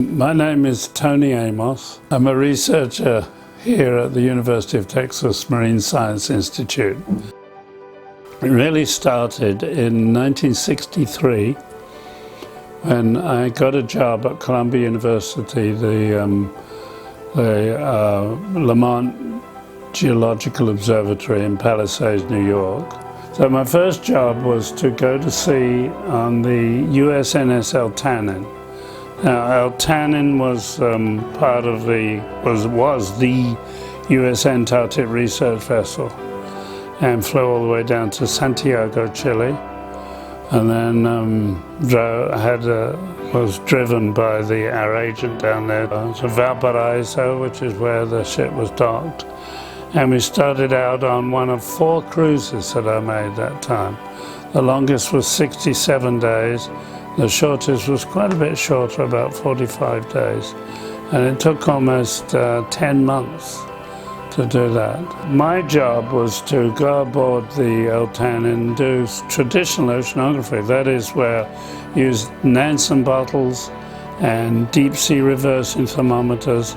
My name is Tony Amos. I'm a researcher here at the University of Texas Marine Science Institute. It really started in 1963 when I got a job at Columbia University, the Lamont Geological Observatory in Palisades, New York. So my first job was to go to sea on the USNS Eltanin. Now, Eltanin was part of was the U.S. Antarctic research vessel, and flew all the way down to Santiago, Chile, and then was driven by our agent down there to Valparaiso, which is where the ship was docked. And we started out on one of 4 cruises that I made that time. The longest was 67 days. The shortest was quite a bit shorter, about 45 days. And it took almost 10 months to do that. My job was to go aboard the Eltanin and do traditional oceanography. That is where you use Nansen bottles and deep sea reversing thermometers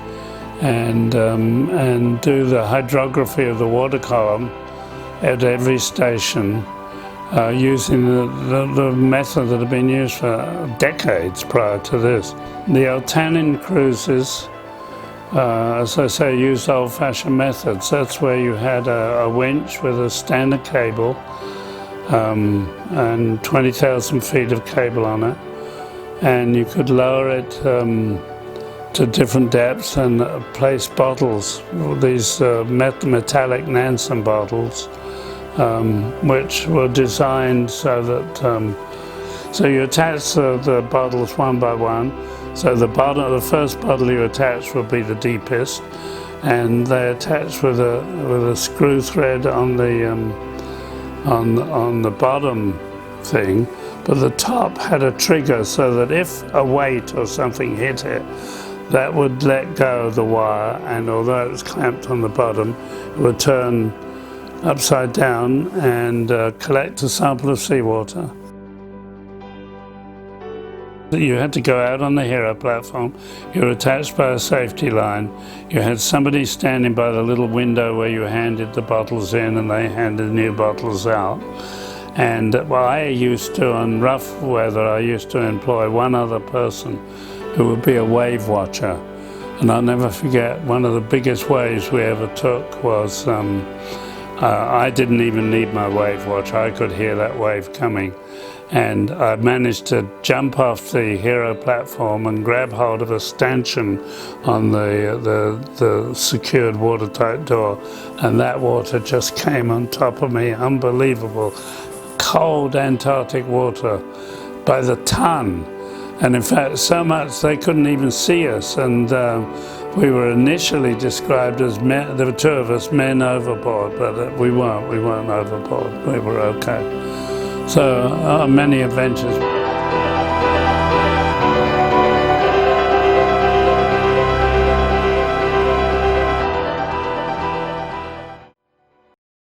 and do the hydrography of the water column at every station. Using the method that had been used for decades prior to this. The Eltanin cruises, as I say, used old-fashioned methods. That's where you had a winch with a standard cable and 20,000 feet of cable on it, and you could lower it to different depths and place bottles, these metallic Nansen bottles, which were designed so that so you attach the bottles one by one. So the first bottle you attach will be the deepest, and they attach with a screw thread on the bottom thing, but the top had a trigger so that if a weight or something hit it, that would let go of the wire, and although it was clamped on the bottom, it would turn upside down and collect a sample of seawater. You had to go out on the Hero platform. You were attached by a safety line. You had somebody standing by the little window where you handed the bottles in and they handed new bottles out. And I used to, on rough weather, I used to employ one other person who would be a wave watcher. And I'll never forget, one of the biggest waves we ever took was I didn't even need my wave watch. I could hear that wave coming. And I managed to jump off the Hero platform and grab hold of a stanchion on the secured watertight door. And that water just came on top of me. Unbelievable. Cold Antarctic water by the ton. And in fact, so much they couldn't even see us. And we were initially described as men, there were 2 of us, men overboard, but we weren't overboard, we were okay. So many adventures.